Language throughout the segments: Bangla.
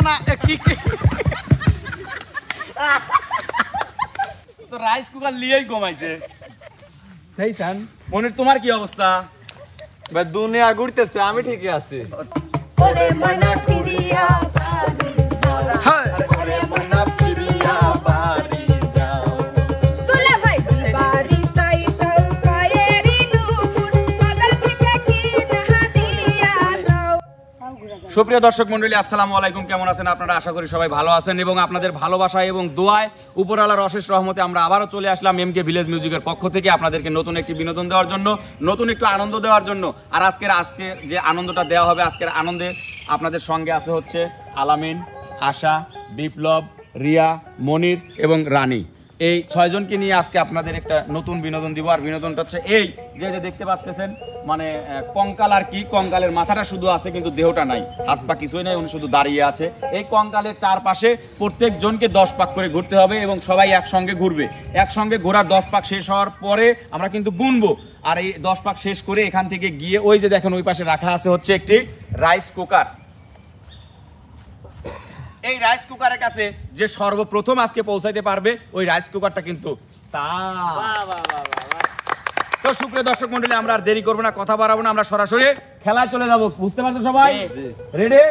না কি তো রাইস কুকার লিয়েই ঘুমাইছে। ভাইজান মনির তোমার কি অবস্থা? ভাই দুনিয়া ঘুরতেছে, আমি ঠিকই আছি। সুপ্রিয় দর্শক মন্ডলী, আসসালামু আলাইকুম। কেমন আছেন আপনারা? আশা করি সবাই ভালো আছেন এবং আপনাদের ভালোবাসা এবং দোয়ায় উপরওয়ালার অশেষ রহমতে আমরা আবারও চলে আসলাম এমকে ভিলেজ মিউজিকের পক্ষ থেকে আপনাদেরকে নতুন একটি বিনোদন দেওয়ার জন্য, নতুন একটু আনন্দ দেওয়ার জন্য। আর আজকে যে আনন্দটা দেওয়া হবে, আজকের আনন্দে আপনাদের সঙ্গে আছে হচ্ছে আলামিন, আশা, বিপ্লব, রিয়া, মনির এবং রানী। এই 6 জনকে নিয়ে আজকে আপনাদের একটা নতুন বিনোদন দিব। আর বিনোদনটা হচ্ছে এই যে দেখতে পাচ্ছেন, মানে কঙ্কাল আর কি, কঙ্কালের মাথাটা শুধু আছে কিন্তু দেহটা নাই, হাত পা কিছুই নাই, উনি শুধু দাঁড়িয়ে আছে। এই কঙ্কালের চারপাশে প্রত্যেক জনকে 10 পাক করে ঘুরতে হবে এবং সবাই একসঙ্গে ঘুরবে। একসঙ্গে ঘোরার 10 পাক শেষ হওয়ার পরে আমরা কিন্তু গুনবো। আর এই 10 পাক শেষ করে এখান থেকে গিয়ে ওই যে দেখেন ওই পাশে রাখা আছে হচ্ছে একটি রাইস কুকার। এই রাইস কুকারের কাছে যে সর্বপ্রথম আজকে পৌঁছাইতে পারবে ওই রাইস কুকারটা কিন্তু তো সুপ্রিয় দর্শক মন্ডলী, আমরা আর দেরি করবো না, কথা বাড়াবো না, আমরা সরাসরি খেলায় চলে যাবো। বুঝতে পারছো সবাই? রেডি?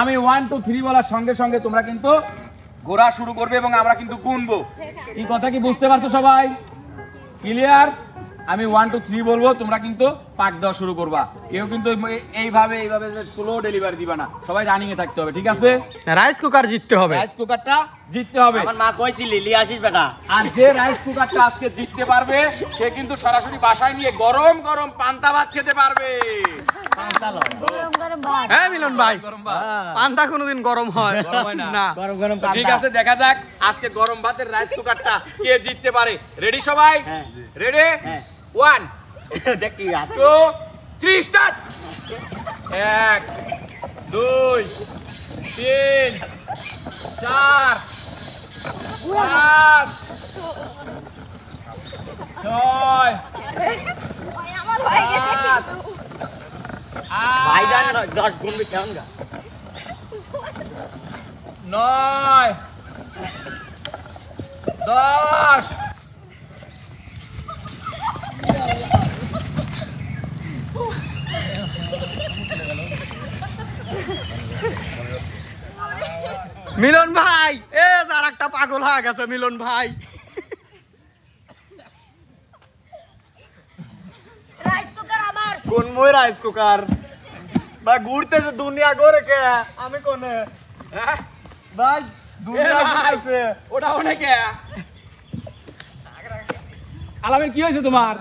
আমি 1 2 3 বলার সঙ্গে সঙ্গে তোমরা কিন্তু ঘোরা শুরু করবে এবং আমরা কিন্তু গুনবো। কি কথা কি বুঝতে পারছো সবাই? ক্লিয়ার? আমি 1 2 3 বলবো, তোমরা কিন্তু পাক দেওয়া শুরু করবা। কেউ কিন্তু এইভাবে স্লো ডেলিভারি দিবা না, সবাই রানিং এ থাকতে হবে, ঠিক আছে? রাইস কুকার জিততে হবে, রাইস কুকারটা জিততে হবে। আমার মা কইছিল লিয়ে আসিস বেটা। আর যে রাইস কুকারটা আজকে জিততে পারবে সে কিন্তু সরাসরি বাসায় নিয়ে গরম গরম পান্তা ভাত খেতে পারবে। হ্যাঁ মিলন ভাই, পান্তা কোনোদিন গরম হয় না? ঠিক আছে, দেখা যাক আজকে গরম ভাতের রাইস কুকারটা কে জিততে পারে। রেডি সবাই? রেডি? 1 দেখি 2 3 স্টার্ট। 1 2 3 4 5 6 ভাই জান 10 গুণ বেশি আনগা 9 10 মিলন ভাই আর একটা পাগল হয়ে গেছে মিলন ভাই। রাইস কুকার আমার কোন মই রাইস কুকার? ভাই ঘুরতেছে দুনিয়া ঘুরে কে, আমি কোনে? হ্যাঁ ভাই দুনিয়া ঘুরতেছে। ওটা অনেকে। আলামিন কি হয়েছে তোমার?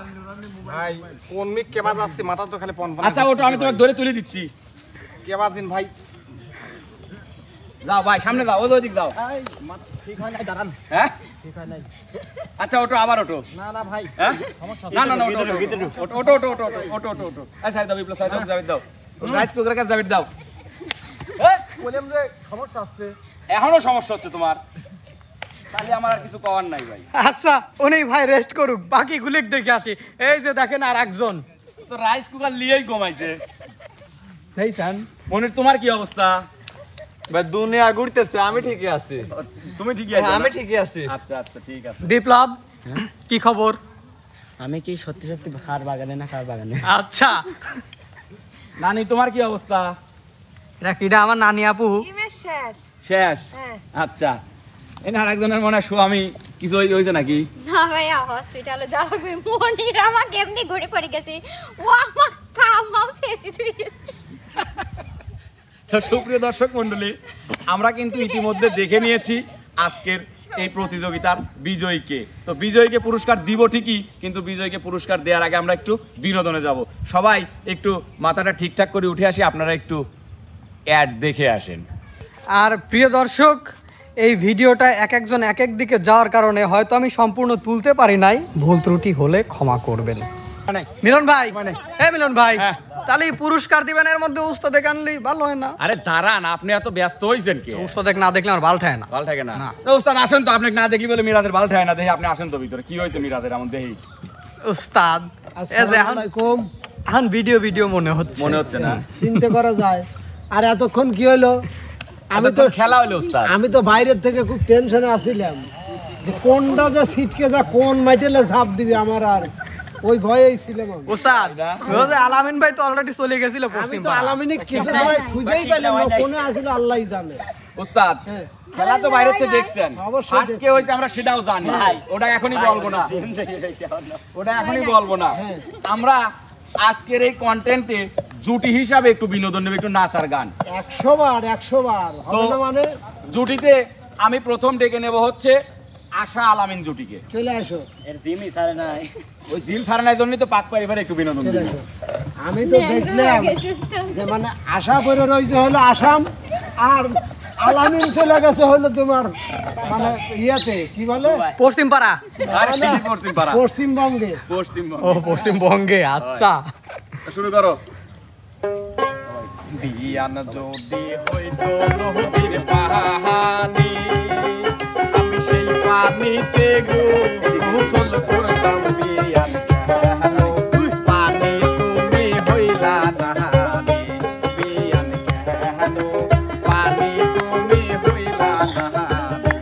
ভাই কোন মিক কে বাজ আসছে, মাথা তো খালি পন পন। আচ্ছা ওটা আমি তোমাকে ধরে তুলে দিচ্ছি। কে বাজিন ভাই? যাও ভাই সামনে যাও, ওদিক যাও। ঠিক হয় নাই, দাঁড়ান। হ্যাঁ ঠিক হয় নাই। আচ্ছা ওটো আবার ওটো। না না ভাই, হ্যাঁ সমস্যা না না না ওটো ওটো ওটো ওটো ওটো ওটো ওটো। আচ্ছা দাও বিপ্লব, সাইড দাও, জাবিদ দাও, রাইস কুকারের কাছে জাবিদ দাও। বললাম যে সমস্যা আছে। এখনো সমস্যা হচ্ছে তোমার? তাহলে আমার আর কিছু করার নাই ভাই। আচ্ছা উনি ভাই রেস্ট করুক, বাকি গুলিক দেখে আসি। এই যে দেখেন আর একজন তো রাইস কুকার লিয়েই ঘুমাইছে। ভাইজান মনির তোমার কি অবস্থা? ভাই দুনিয়া ঘুরতেছে, আমি ঠিকই আছি। তুমি ঠিকই আছো? আমি ঠিকই আছি। আচ্ছা আচ্ছা ঠিক আছে। বিপ্লব কি খবর? আমি কি সত্যি সত্যি খার বাগানে না কার বাগানে? আচ্ছা নানি তোমার কি অবস্থা? রাকিটা আমার নানি আপু। ইমেজ শেষ। শেষ? হ্যাঁ। আচ্ছা এনে আরেকজনের মনে হয় স্বামী কিছু হয়েছে নাকি? না ভাইয়া হসপিটালে যাওয়া লাগবে। মনির আমাকে এমনি ঘুরে পড়ে গেছে, ও আমার পা মাউস এসে তুই গেছে। তো সুপ্রিয় দর্শক মন্ডলী, আমরা কিন্তু ইতিমধ্যে দেখে নিয়েছি আজকের এই প্রতিযোগিতার বিজয়ীকে। তো বিজয়ীকে পুরস্কার দিব ঠিকই, কিন্তু বিজয়ীকে পুরস্কার দেওয়ার আগে আমরা একটু বিনোদনে যাব। সবাই একটু মাথাটা ঠিকঠাক করে উঠে আসি, আপনারা একটু অ্যাড দেখে আসেন। আর প্রিয় দর্শক, এই ভিডিওটা এক একজন এক এক দিকে যাওয়ার কারণে হয়তো আমি সম্পূর্ণ তুলতে পারি নাই, ভুল ত্রুটি হলে ক্ষমা করবেন। মিলন ভাই, মিলন ভাই, তাহলে পুরস্কার দিবেন, এর মধ্যে উস্তাদ আনলি ভালো হয় না? আরে দাঁড়ান, আপনি এত ব্যস্ত হইছেন কি? উস্তাদ না দেখলে আমার বাল ঠায় না। বাল থাকে না? তো উস্তাদ আসেন তো, আপনাকে না দেখলি বলে মিরাদের বাল ঠায় না। দেখি আপনি আসেন তো ভিতরে, কি হয়েছে মিরাদের এমন দেখি। উস্তাদ এখন ভিডিও মনে হচ্ছে না? চিন্তা করা যায়। আর এতক্ষণ কি হলো? আমি তো খেলা হলো ওস্তাদ। আমি তো বাইরের থেকে খুব টেনশনে আছিলাম যে কোনটা যে ছিটকে যা কোন মাইটেলে ঝাঁপ দিবে, আমার আর ওই ভয়েই ছিলাম আমি। ওস্তাদ ওই যে আলামিন ভাই তো অলরেডি চলে গেছিল আমি পশ্চিম তো আলামিনে কিছু সময় খুঁজেই পেলাম না, কোনে আছিল আল্লাহই জানে। ওস্তাদ খেলা তো বাইরে থেকে দেখছেন, অবশ্যই ফার্স্ট কে হইছে আমরা সেটাও জানি, ওটা এখনই বলবো না, ওটা এখনই বলবো না। আমরা আজকের এই কন্টেন্টে জুটি হিসাবে একটু বিনোদন নেব, একটু নাচ আর গান। 100 বার হবে না মানে? জুটিতে আমি প্রথম ডেকে নেব হচ্ছে আশা আলামিন জুটিকে। চলে আসো। এর জিমই ছাড়ে নাই। ওই জিম সারানার জন্যই তো পাক পাই এবারে একটু বিনোদন চলে দেব। আসো। আমি তো দেখলাম যে মানে আশা করে রয়েছে হলো আসাম, আর আলামিন চলে গেছে হলো তোমার মানে ইয়াতে কি বলে পশ্চিম পাড়া। আরে কি পশ্চিম পাড়া? পশ্চিমবঙ্গে। পশ্চিমবঙ্গ। ও পশ্চিমবঙ্গে, আচ্ছা শুরু করো। বিয়ান যদি হইতো নদীর পাহানি, আমি সেই পানিতে গোসল করতাম। বিয়ান কেন পানি তুমি হইলা না রে, বিয়ান কেন পানি তুমি হইলা না রে।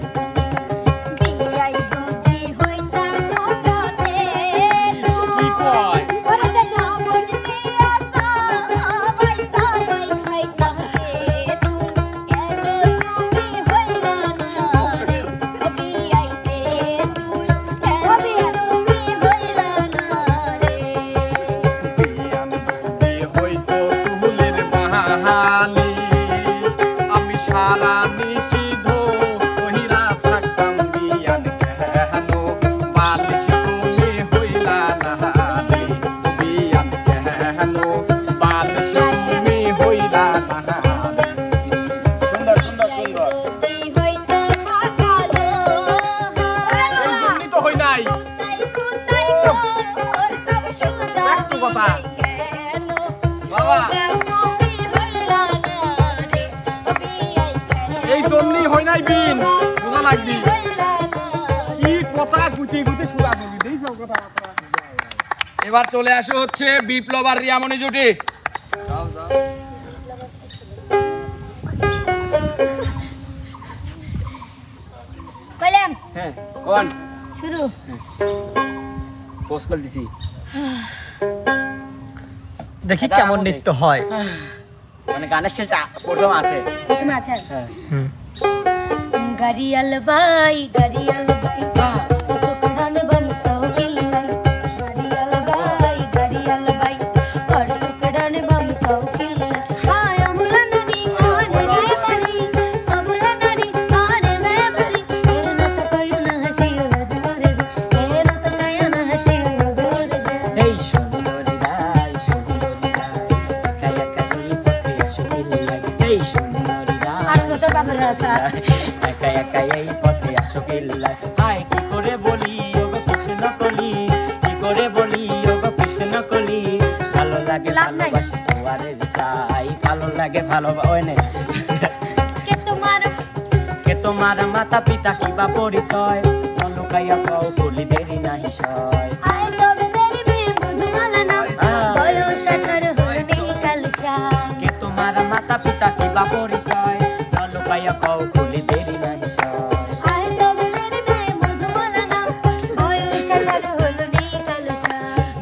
বিয়াই যদি হইতা ছোটতে কি কয়? ওরে দেখা মন দিয়া সবাই খাইতাম রে, কেন তুমি হইলা না রে, ও বিয়াইতে তুই কেন তুমি হইলা না রে। বিয়ান যদি হইতো তুলের বাহালিশ, আমি সারা নিষিদ্ধ কহিরা থাকতাম। বিয়ান কেন বালিশ তুমি হইলা না রে, বিয়ান কেন বালিশ তুমি হইলা না রে। সুন্দর সুন্দর সুন্দর। যদি হইতা থাকালো এই জন্যই তো হই নাই। একটু কথা। বাবা এই জন্যই হই নাই বিন, বোঝা লাগবি। কি কথা গুটি গুটি শুরা দিবি, দেই সব কথা। এবার চলে আসো হচ্ছে বিপ্লব আর রিয়ামণি জুটি। কইলাম হ্যাঁ কোন শুরু। পোস্ট করে দিছি। দেখি কেমন নৃত্য হয়। মানে গানের শেষ প্রথম আছে। তুমি আছেন হ্যাঁ। গাড়িয়াল ভাই সুকরান বন সৌকিলাই, গাড়িয়াল ভাই আর সুকরান বন সৌকিলাই। হায় আমলা নানি আরে রে বাড়ি, আমলা নানি আরে রে বাড়ি, এর না তো কইও না হাসি রোজ রে, এর না তো কইও না হাসি রোজ রে। এই সুন্দরী রাই, একা একাই পথে আসিলাই। এই সুন্দরী রাই, আসলো তোর বাবার রাখা। একা একাই এই পথে আসিলাই। হায় কি করে বলি ওগো কৃষ্ণ কলি, কি করে বলি ওগো কৃষ্ণ কলি, ভালো লাগে লাভ নাই। ভালোবাসি তোমারে চাই, ভালো লাগে ভালোবাসি নে। কে তোমার মাতা পিতা কিবা পরিচয়, লুকাইয়া পাও বলি দেরি নাহি সয়। আয় তবে তেরি বিয়ে মধুমালা না, বয়স 18 হয়নি কালসা। কে তোমার মাতা পিতা কিবা পরিচয়, লুকাইয়া পাও খুলি দেরি নাহি সয়। আয় তবে তেরি বিয়ে মধুমালা না, বয়স 18 হয়নি কালসা।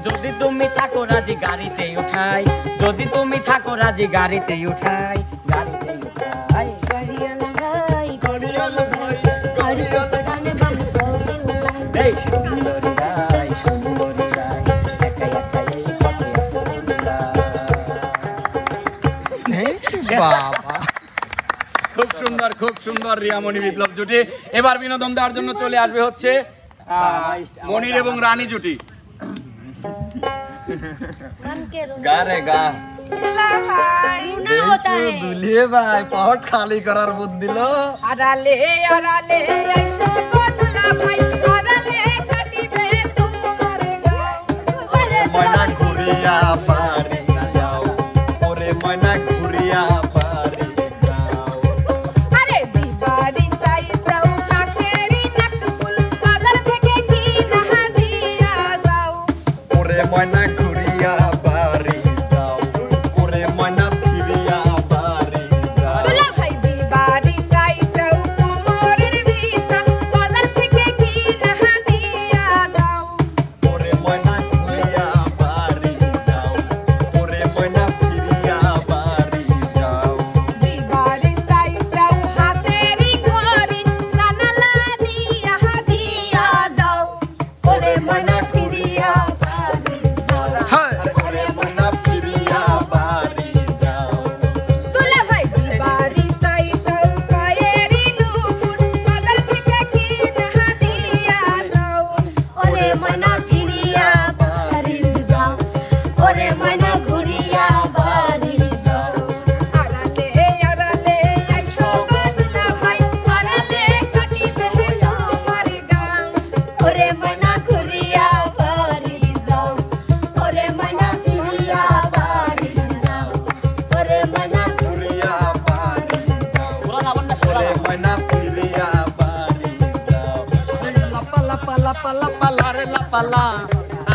যদি তুমি থাকো রাজি গাড়িতে উঠাই, যদি তুমি থাকো রাজি গাড়িতে উঠাই, গাড়িতে উঠাই। গাড়িয়াল ভাই আর সুকরান বন সৌকিলাই। এই সুন্দরী রাই, সুন্দরী রাই, একা একাই এই পথে আসিলাই। বাবা খুব সুন্দর রিয়ামণি বিপ্লব জুটি। এবার বিনোদন দেওয়ার জন্য চলে আসবে হচ্ছে মনির এবং রানী জুটি। गा रे गा। রুনা होता है দুলিয়ে ভাই পহট খালি করার বুদ্ধি দিল। আড়ালে আড়ালে আইসো বদলা ভাই, আড়ালে কাটিবে তোমার গাও। ময়না ঘুরিয়া বাড়ি যাও, ওরে ময়না ঘুরিয়া বাড়ি যাও। আরে দিবাড়ি সাই সাউ কাকেরি নাকফুল, বাজার থেকে কি না দিয়া যাও। ওরে ময়না ঘুরিয়া বাড়ি যাও, ওরে ময়না ফিরিয়া বাড়ি যাও। দুলা ভাই দিবাড়ি ওরে মনা ফিরিয়া বাড়ি যাও হ্যাঁ ওরে মনা ফিরিয়া বাড়ি যাও দুলা ভাই বাড়ি সাই সাউ পায়েরি নুপুর বাজার থেকে কি না দিয়া যাও ওরে মনা ফিরিয়া বাড়ি যাও ওরে মনা ঘুরিয়া বাড়ি যাও আড়ালে আড়ালে আইসো দুলা ভাই আড়ালে কাটিবে তোমার গাম ওরে মনা ঘুরিয়া বাড়ি যাও ওরে মনা ফিরিয়া বাড়ি যাও ওরে মনা ঘুরিয়া বাড়ি যাও ওরে মনা ফিরিয়া বাড়ি যাও লাপালা পালা পালা পালা রে লাপালা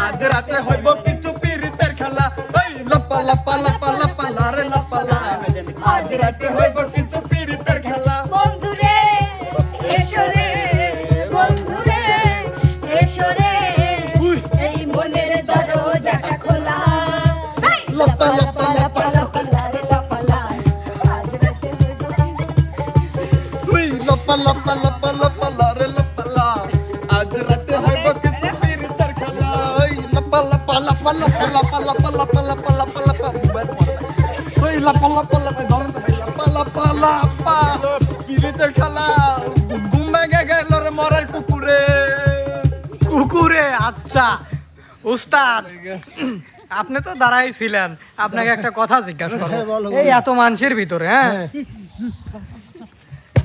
আজ রাতে হইব কিছু পিরিতের খেলা ওই লাপালা পালা পালা পালা রে লাপালা আজ রাতে হইব কিছু পিরিতের খেলা বন্ধুরে এসরে বন্ধুরে এসরে এই মনের দরজাটা খোলা লাপালা পালা পালা পালা রে লাপালা আজ রাতে তুই লাপালা পালা পালা পালা রে লাপালা আজ রাতে হইব কিছু পিরিতের খেলা ওই লাপালা পালা পালা পালা পালা পালা পালা পালা পালা পালা ওই লাপালা পালা ধরন তো লাপালা পালা পা পিরিতের খেলা ঘুম ভেঙে গেল রে মরার কুকুরে কুকুরে আচ্ছা উস্তাদ আপনি তো দাঁড়াই ছিলেন আপনাকে একটা কথা জিজ্ঞাসা করবো এই এত মানুষের ভিতরে হ্যাঁ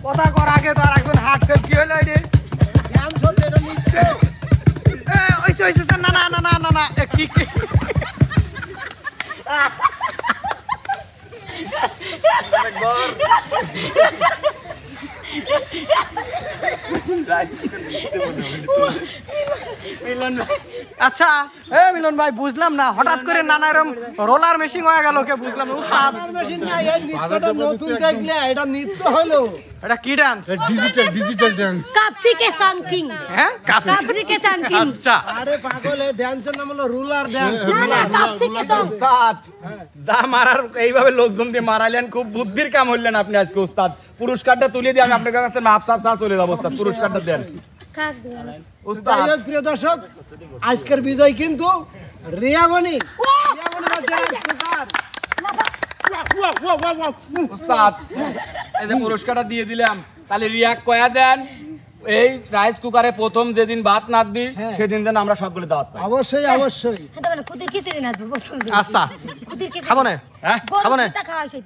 কথা কর আগে তো আর একজন হার্ট ফেল কি হলো রে না না না না না না কি আচ্ছা মিলন ভাই বুঝলাম না হঠাৎ করে নানা এরকম রোলার মেশিন হয়ে গেল কে বুঝলাম না উস্তাদ মেশিন না এই নৃত্যটা নতুন দেখলে এটা নৃত্য হলো এটা কি ডান্স ডিজিটাল ডান্স কাপসি কে সাংকিং হ্যাঁ কাপসি কে সাংকিং আচ্ছা আরে পাগল এই ড্যান্সের নাম হলো রুলার ড্যান্স না না কাপসি কে সাং উস্তাদ দা মারার এইভাবে লোকজন দিয়ে মারাইলেন খুব বুদ্ধির কাম হইলেন আপনি আজকে উস্তাদ পুরস্কারটা তুলে দিয়ে আমি আপনার কাছে মাপ সাপ সাপ চলে যাবো উস্তাদ পুরস্কারটা দেন কাক দিও উস্তাদ যাই হোক প্রিয় দর্শক আজকের বিজয় কিন্তু রিয়ামণি বাচ্চা রাজকুমার উস্তাদ এই যে পুরস্কারটা দিয়ে দিলাম তাহলে রিয়াক কয়া দেন এই রাইস কুকারে প্রথম যেদিন ভাত নাদবি সেদিন দেন আমরা সকলে দাওয়াত পাই অবশ্যই অবশ্যই এটা মানে কুতির খিচুড়ি না প্রথম দিন আচ্ছা কুতির খিচুড়ি খাবো না হ্যাঁ খাবো না? গরুটা খাওয়া হইছে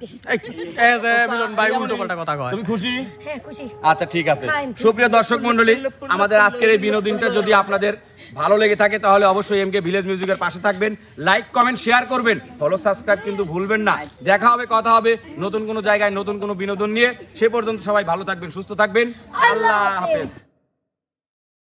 এই যে মিলন ভাই উল্টো পাল্টা কথা কয় তুমি খুশি হ্যাঁ খুশি আচ্ছা ঠিক আছে খাইন। সুপ্রিয় দর্শক মণ্ডলী আমাদের আজকের এই বিনোদনটা যদি আপনাদের ভালো লেগে থাকে তাহলে অবশ্যই এমকে ভিলেজ মিউজিকের পাশে থাকবেন লাইক কমেন্ট শেয়ার করবেন ফলো সাবস্ক্রাইব কিন্তু ভুলবেন না দেখা হবে কথা হবে নতুন কোনো জায়গায় নতুন কোনো বিনোদন নিয়ে সে পর্যন্ত সবাই ভালো থাকবেন সুস্থ থাকবেন আল্লাহ হাফেজ